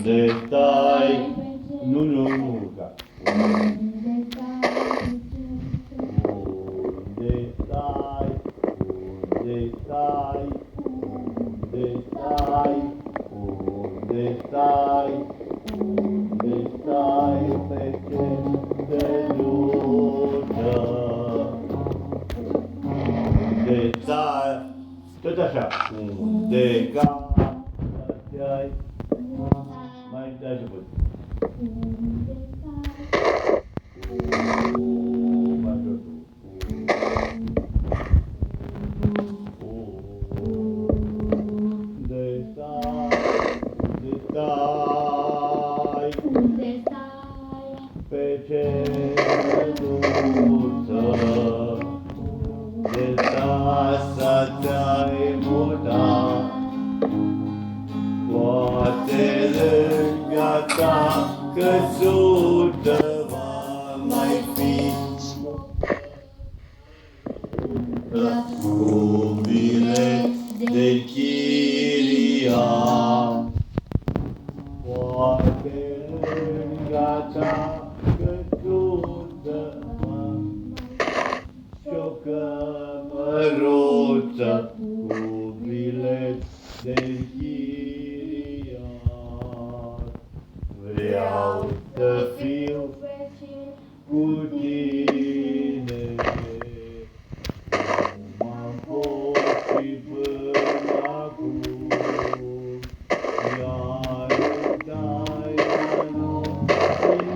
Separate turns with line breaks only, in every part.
Unde stai? Nu, ca. Unde stai? Unde stai? Unde stai? Unde stai? Unde stai pe steluță? Unde stai? Tot așa. Unde stai? Mai dai și puțin.
Unde stai?
Pe cenuță, de casa te-ai mutat, poate lângă ta căzută va mai fi. Cu bilet de chiria, poate lângă ta căzută și-o cămăruță cu bilet de chiria. Vreau să fiu cu tine, cum am fost și până acum, iar dai nopțile,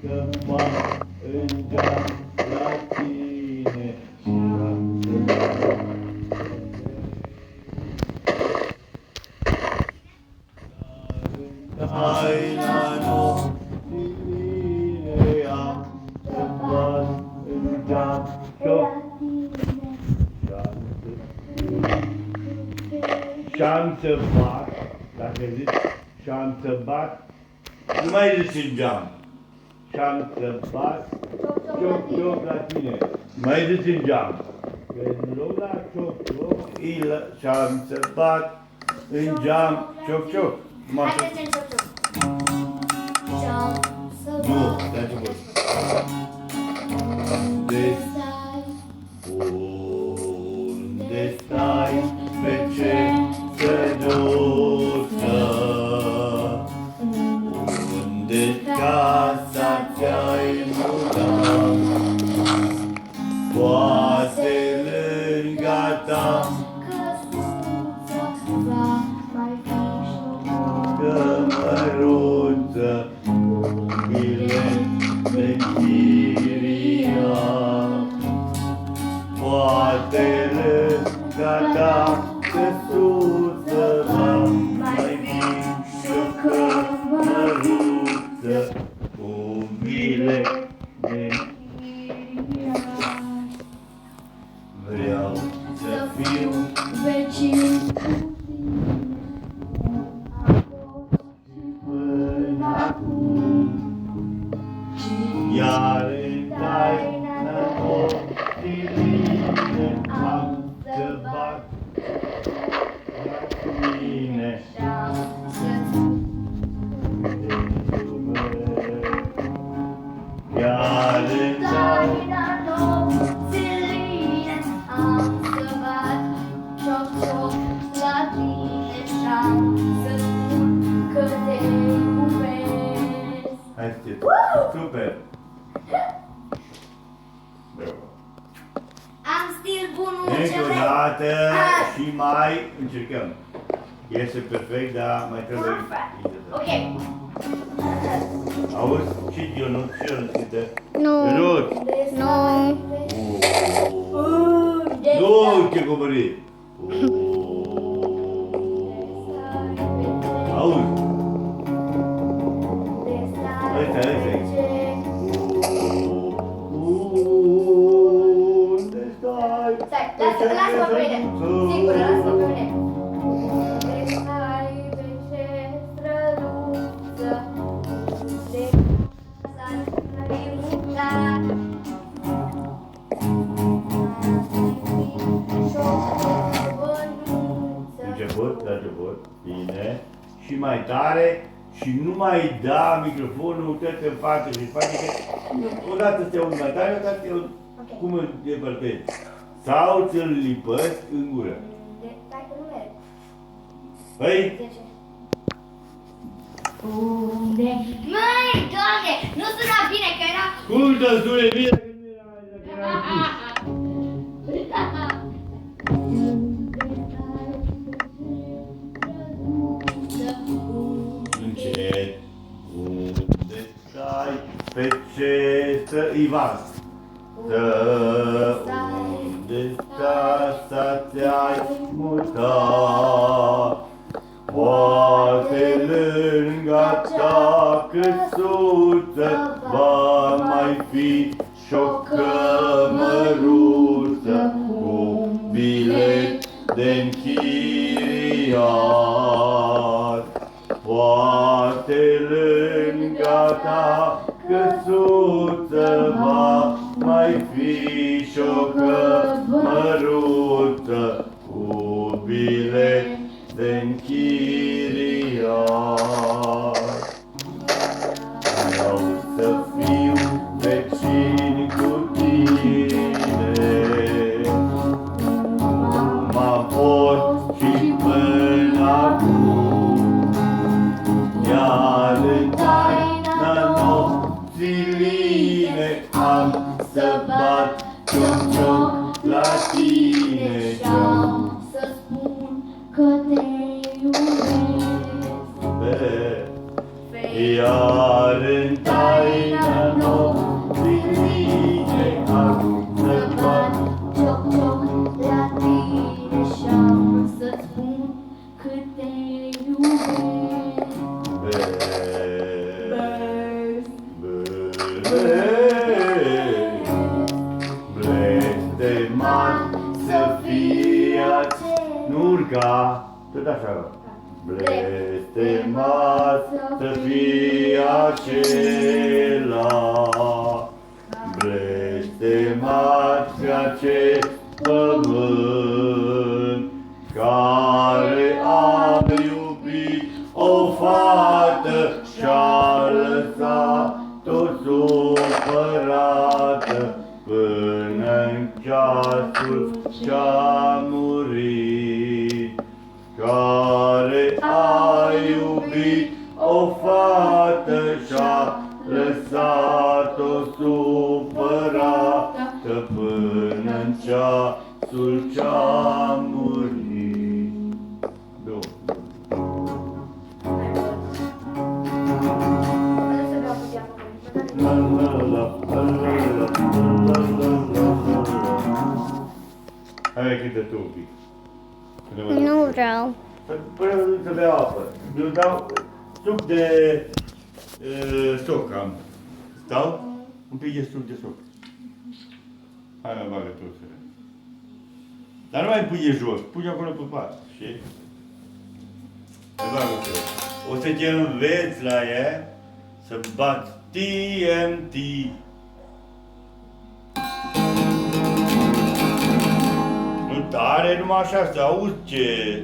că mă îngeam la tine și taina nopțile am să văd în geam și-am să bat, dacă zici și-am să bat, nu mai zici în geam. Și-am să bat, cioc-cioc la tine. Mai zici în geam. Că în loc la cioc-cioc, și-am să bat în geam, cioc-cioc.
Haideți în cioc-cioc.
Nu, stai să văd. Unde stai, pe ce căduță? Unde casa ți-ai mutat? Poate lângă ta cămăruță cu bilet de chiria. Poate lângă ta căsuță va mai fi și-o cămăruță cu bilet de chiria. Vreau să fiu
vecin
până acum, iar în taina nopțile am să bat la tine să te iubesc. Iar în taina
nopțile am să bat cioc-cioc la tine și-am să spun că te iubesc.
hai să super! Bravo!
Am stil bunul
Încă o dată și mai încercăm. Este perfect, dar mai trebuie.
Ok.
Auzi? Și Ionuț, și Ionuț cântă.
Nu.
Ionuț!
Nu.
Nu, ce copărit! Auzi? Ăsta. Unde stai?
Stai, lasă-mă pe mine. Sigur, lasă-mă pe mine. Unde stai, pe ce străduță, de casa ți-ai mutat? Și-o cămăruță.
Început, la început, bine. și mai tare și nu mai da microfonul tot în față și în față, că odată te auzi mai tare, odată te auzi cum îl depărtezi. Sau ți-l lipăți în gură.
Stai că nu merg.
Păi,
10. Unde? Măi, Doamne, nu suna bine, că era...
cum să sune bine că nu era mai dacă era încet. Unde stai? Pe ce să Ivan? Unde stai să te-ai mutat? Poate lângă ta căsuță va mai fi și-o cămăruță cu bilet de-nchiriat. Poate lângă ta căsuță va mai fi și-o cămăruță cu bilet de-nchiriat. Vreau să fiu vecin cu tine, m-am fost și până acum, iar în taina nopții line am să bat cioc-cioc la tine și-am
să spun că te iubesc.
Iar în taina nopții line am să bat
Cioc-cioc la tine și-am să-ți spun cât te iubesc.
Blestemat să fie nu urca, tot așa. Blestemat să fie acela, blestemat pe acest pământ, care a iubit o fată și-a lăsat-o supărată până-n ceasul ce-a murit. Care a iubit o fată și-a lăsat-o supărată până-n ceasul ce-a murit. La la la la la la la la. Hai cântă tu un pic.
Nu vreau.
Până să bea apă. Eu dau suc de soc am. Stau? Un pic de suc de soc. Hai mă bagă tu să. Dar nu mai pui de jos, pui acolo pe pat, știi? Te bagă tu. O să te înveți la ea să bați TNT. Nu tare, numai așa, să auzi ce...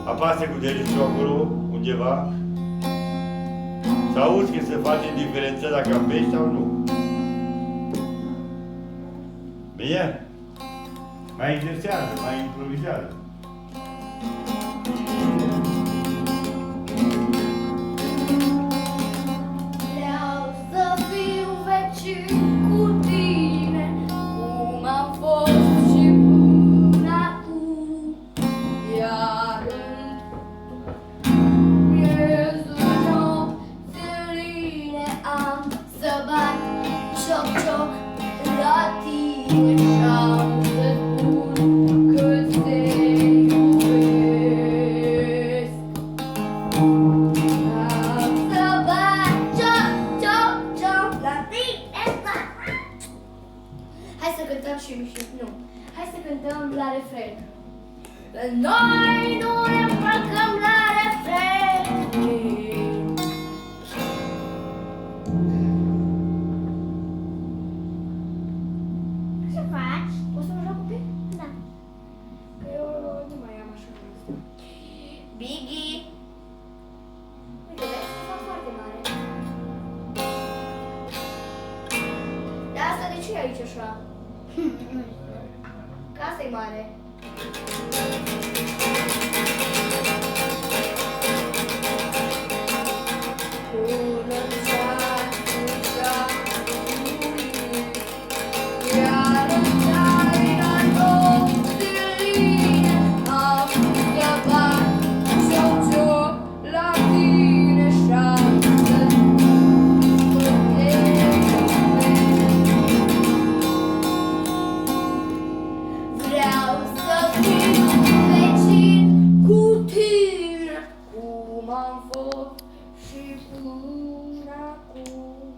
Apasă cu degetul acolo, undeva. Să auzi că se face diferența dacă apeși sau nu. Bine? Mai exersează, mai improvizează.
Vreau să fiu vecin cu tine, cum am fost și până acum. Iar în miezul nopțile am să bat cioc-cioc la tine și-am să spun cât te iubesc. Am să bat cioc-cioc la tine. Hai să cântăm și nu. Hai să cântăm la refren. Noi nu ne împăcăm la refren. Ce faci? O să mă joc un pic? Da. Că eu nu mai am așa cum Biggie. Uite, vezi, se fac foarte mare. Dar asta de ce e aici așa? Că asta e mare.